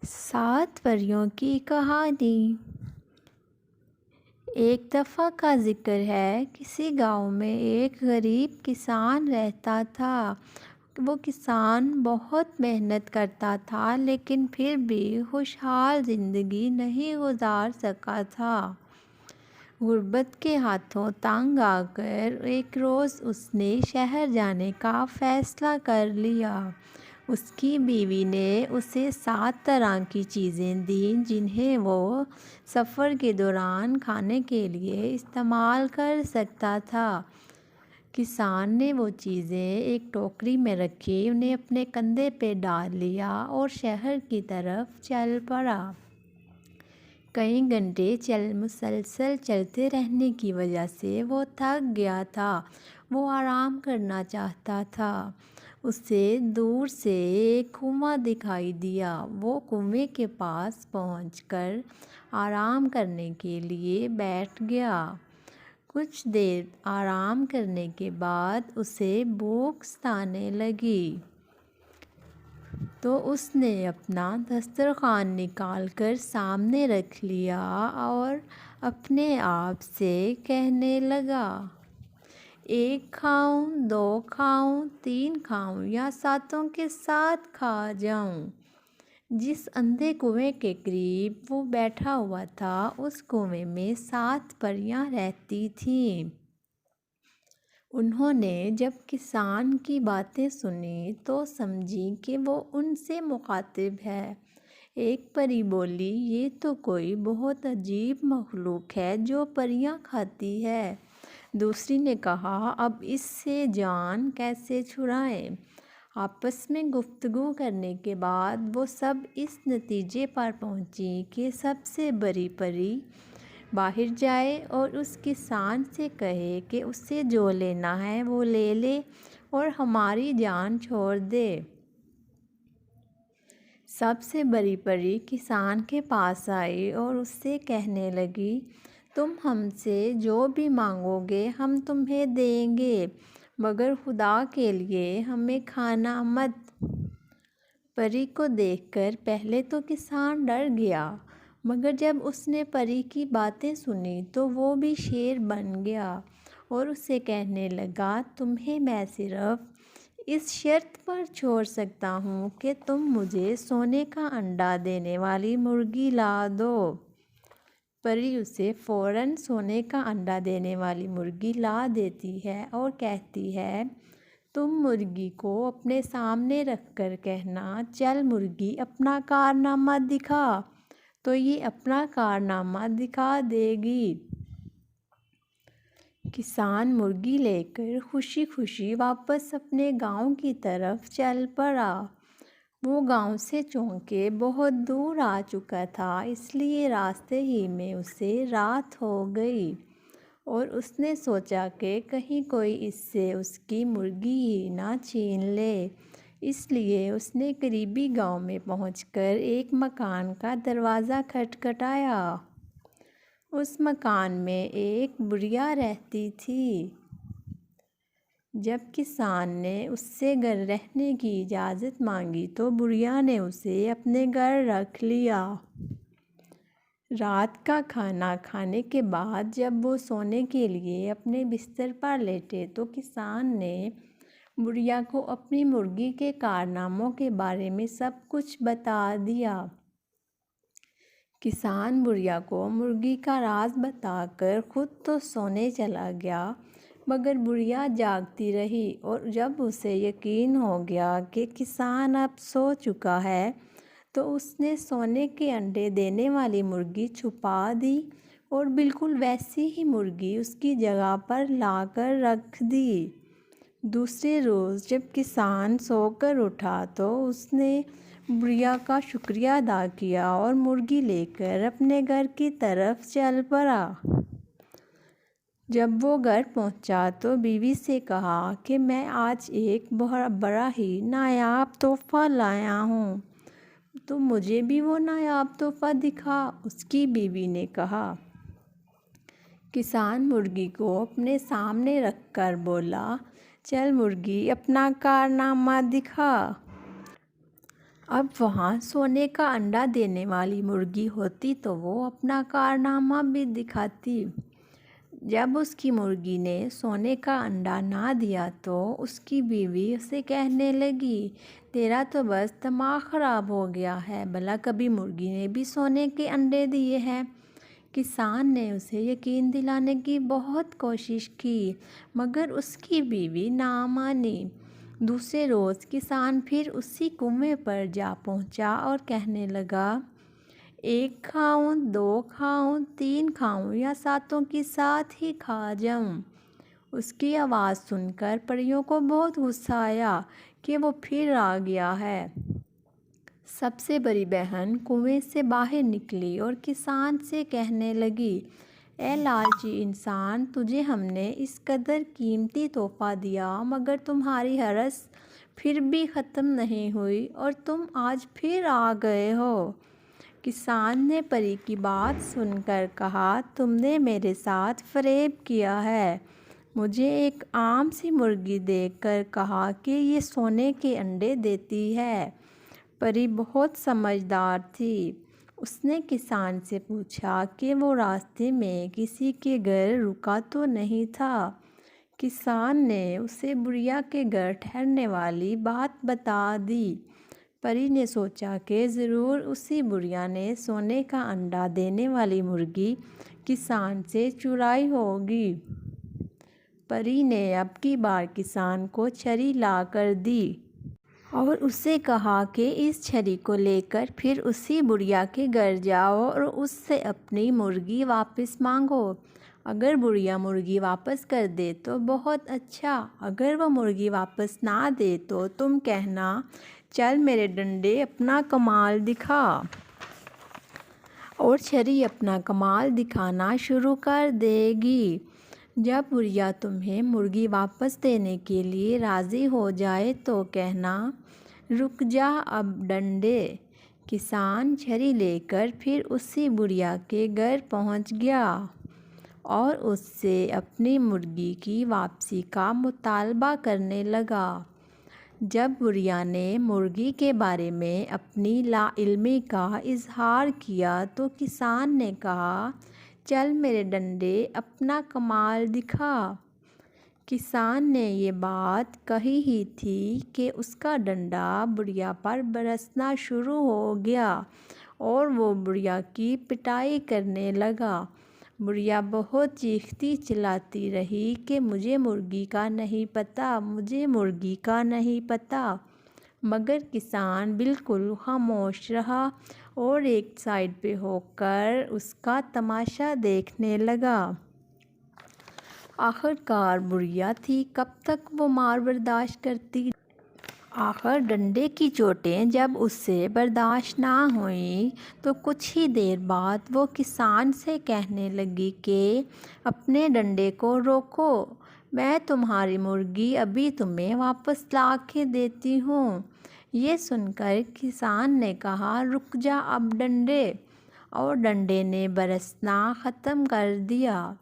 7 پریوں کی کہانی۔ ایک دفعہ کا ذکر ہے، کسی گاؤں میں ایک غریب کسان رہتا تھا۔ وہ کسان بہت محنت کرتا تھا، لیکن پھر بھی خوشحال زندگی نہیں گزار سکا تھا۔ غربت کے ہاتھوں تنگ آ کر ایک روز اس نے شہر جانے کا فیصلہ کر لیا۔ اس کی بیوی نے اسے 7 طرح کی چیزیں دیں جنہیں وہ سفر کے دوران کھانے کے لیے استعمال کر سکتا تھا۔ کسان نے وہ چیزیں ایک ٹوکری میں رکھی، انہیں اپنے کندھے پہ ڈال لیا اور شہر کی طرف چل پڑا۔ کئی گھنٹے مسلسل چلتے رہنے کی وجہ سے وہ تھک گیا تھا۔ وہ آرام کرنا چاہتا تھا۔ اسے دور سے ایک کنواں دکھائی دیا۔ وہ کنویں کے پاس پہنچ کر آرام کرنے کے لیے بیٹھ گیا۔ کچھ دیر آرام کرنے کے بعد اسے بھوک ستانے لگی، تو اس نے اپنا دسترخوان نکال کر سامنے رکھ لیا اور اپنے آپ سے کہنے لگا، 1 کھاؤں، 2 کھاؤں، 3 کھاؤں یا 7 کے ساتھ کھا جاؤں۔ جس اندھے کنویں کے قریب وہ بیٹھا ہوا تھا، اس کنویں میں 7 پریاں رہتی تھیں۔ انہوں نے جب کسان کی باتیں سنیں تو سمجھی کہ وہ ان سے مخاطب ہے۔ ایک پری بولی، یہ تو کوئی بہت عجیب مخلوق ہے جو پریاں کھاتی ہے۔ دوسری نے کہا، اب اس سے جان کیسے چھڑائیں؟ آپس میں گفتگو کرنے کے بعد وہ سب اس نتیجے پر پہنچی کہ سب سے بڑی پری باہر جائے اور اس کسان سے کہے کہ اسے جو لینا ہے وہ لے لے اور ہماری جان چھوڑ دے۔ سب سے بڑی پری کسان کے پاس آئی اور اس سے کہنے لگی، تم ہم سے جو بھی مانگو گے ہم تمہیں دیں گے، مگر خدا کے لیے ہمیں کھانا مت۔ پری کو دیکھ کر پہلے تو کسان ڈر گیا، مگر جب اس نے پری کی باتیں سنی تو وہ بھی شیر بن گیا اور اسے کہنے لگا، تمہیں میں صرف اس شرط پر چھوڑ سکتا ہوں کہ تم مجھے سونے کا انڈا دینے والی مرغی لا دو۔ پری اسے فوراً سونے کا انڈا دینے والی مرغی لا دیتی ہے اور کہتی ہے، تم مرغی کو اپنے سامنے رکھ کر کہنا، چل مرغی اپنا کارنامہ دکھا، تو یہ اپنا کارنامہ دکھا دے گی۔ کسان مرغی لے کر خوشی خوشی واپس اپنے گاؤں کی طرف چل پڑا۔ وہ گاؤں سے چونکہ بہت دور آ چکا تھا، اس لیے راستے ہی میں اسے رات ہو گئی اور اس نے سوچا کہ کہیں کوئی اس سے اس کی مرغی ہی نہ چھین لے۔ اس لیے اس نے قریبی گاؤں میں پہنچ کر ایک مکان کا دروازہ کھٹکھٹایا۔ اس مکان میں ایک بڑھیا رہتی تھی۔ جب کسان نے اس سے گھر رہنے کی اجازت مانگی تو بڑھیا نے اسے اپنے گھر رکھ لیا۔ رات کا کھانا کھانے کے بعد جب وہ سونے کے لیے اپنے بستر پر لیٹے تو کسان نے بڑھیا کو اپنی مرغی کے کارناموں کے بارے میں سب کچھ بتا دیا۔ کسان بڑھیا کو مرغی کا راز بتا کر خود تو سونے چلا گیا، مگر بڑھیا جاگتی رہی اور جب اسے یقین ہو گیا کہ کسان اب سو چکا ہے تو اس نے سونے کے انڈے دینے والی مرغی چھپا دی اور بالکل ویسی ہی مرغی اس کی جگہ پر لا کر رکھ دی۔ دوسرے روز جب کسان سو کر اٹھا تو اس نے بڑھیا کا شکریہ ادا کیا اور مرغی لے کر اپنے گھر کی طرف چل پڑا۔ جب وہ گھر پہنچا تو بیوی سے کہا کہ میں آج ایک بڑا ہی نایاب تحفہ لایا ہوں، تو مجھے بھی وہ نایاب تحفہ دکھا۔ اس کی بیوی نے کہا۔ کسان مرغی کو اپنے سامنے رکھ کر بولا، چل مرغی اپنا کارنامہ دکھا۔ اب وہاں سونے کا انڈا دینے والی مرغی ہوتی تو وہ اپنا کارنامہ بھی دکھاتی۔ جب اس کی مرغی نے سونے کا انڈا نہ دیا تو اس کی بیوی اسے کہنے لگی، تیرا تو بس دماغ خراب ہو گیا ہے، بھلا کبھی مرغی نے بھی سونے کے انڈے دیے ہیں؟ کسان نے اسے یقین دلانے کی بہت کوشش کی مگر اس کی بیوی نہ مانی۔ دوسرے روز کسان پھر اسی کنویں پر جا پہنچا اور کہنے لگا، ایک کھاؤں، دو کھاؤں، تین کھاؤں یا ساتوں کی ساتھ ہی کھا جاؤں؟ اس کی آواز سن کر پریوں کو بہت غصہ آیا کہ وہ پھر آ گیا ہے۔ سب سے بڑی بہن کنویں سے باہر نکلی اور کسان سے کہنے لگی، اے لالچی انسان، تجھے ہم نے اس قدر قیمتی تحفہ دیا مگر تمہاری ہرس پھر بھی ختم نہیں ہوئی اور تم آج پھر آ گئے ہو۔ کسان نے پری کی بات سن کر کہا، تم نے میرے ساتھ فریب کیا ہے۔ مجھے ایک عام سی مرغی دیکھ کر کہا کہ یہ سونے کے انڈے دیتی ہے۔ پری بہت سمجھدار تھی۔ اس نے کسان سے پوچھا کہ وہ راستے میں کسی کے گھر رکا تو نہیں تھا۔ کسان نے اسے بڑھیا کے گھر ٹھہرنے والی بات بتا دی۔ پری نے سوچا کہ ضرور اسی بڑھیا نے سونے کا انڈا دینے والی مرغی کسان سے چرائی ہوگی۔ پری نے اب کی بار کسان کو چھری لا کر دی اور اسے کہا کہ اس چھری کو لے کر پھر اسی بڑھیا کے گھر جاؤ اور اس سے اپنی مرغی واپس مانگو۔ اگر بڑھیا مرغی واپس کر دے تو بہت اچھا، اگر وہ مرغی واپس نہ دے تو تم کہنا، چل میرے ڈنڈے اپنا کمال دکھا۔ اور چھری اپنا کمال دکھانا شروع کر دے گی۔ جب بڑھیا تمہیں مرغی واپس دینے کے لیے راضی ہو جائے تو کہنا، رک جا اب ڈنڈے۔ کسان چھری لے کر پھر اسی بڑھیا کے گھر پہنچ گیا اور اس سے اپنی مرغی کی واپسی کا مطالبہ کرنے لگا۔ جب بڑھیا نے مرغی کے بارے میں اپنی لا علمی کا اظہار کیا تو کسان نے کہا، چل میرے ڈنڈے اپنا کمال دکھا۔ کسان نے یہ بات کہی ہی تھی کہ اس کا ڈنڈا بڑھیا پر برسنا شروع ہو گیا اور وہ بڑھیا کی پٹائی کرنے لگا۔ بڑھیا بہت چیختی چلاتی رہی کہ مجھے مرغی کا نہیں پتہ، مجھے مرغی کا نہیں پتہ، مگر کسان بالکل خاموش رہا اور ایک سائیڈ پہ ہو کر اس کا تماشا دیکھنے لگا۔ آخر کار بڑھیا تھی، کب تک وہ مار برداشت کرتی؟ آخر ڈنڈے کی چوٹیں جب اس سے برداشت نہ ہوئیں تو کچھ ہی دیر بعد وہ کسان سے کہنے لگی کہ اپنے ڈنڈے کو روکو، میں تمہاری مرغی ابھی تمہیں واپس لا کے دیتی ہوں۔ یہ سن کر کسان نے کہا، رک جا اب ڈنڈے، اور ڈنڈے نے برسنا ختم کر دیا۔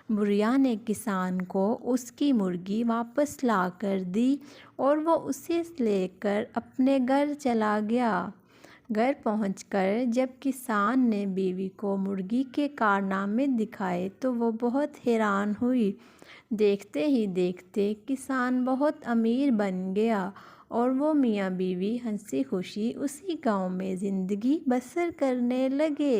بڑھیا نے کسان کو اس کی مرغی واپس لا کر دی اور وہ اسے لے کر اپنے گھر چلا گیا۔ گھر پہنچ کر جب کسان نے بیوی کو مرغی کے کارنامے دکھائے تو وہ بہت حیران ہوئی۔ دیکھتے ہی دیکھتے کسان بہت امیر بن گیا اور وہ میاں بیوی ہنسی خوشی اسی گاؤں میں زندگی بسر کرنے لگے۔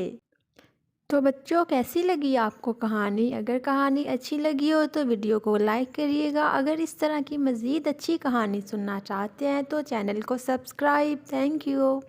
تو بچوں، کیسی لگی آپ کو کہانی؟ اگر کہانی اچھی لگی ہو تو ویڈیو کو لائک کریے گا۔ اگر اس طرح کی مزید اچھی کہانی سننا چاہتے ہیں تو چینل کو سبسکرائب۔ Thank you.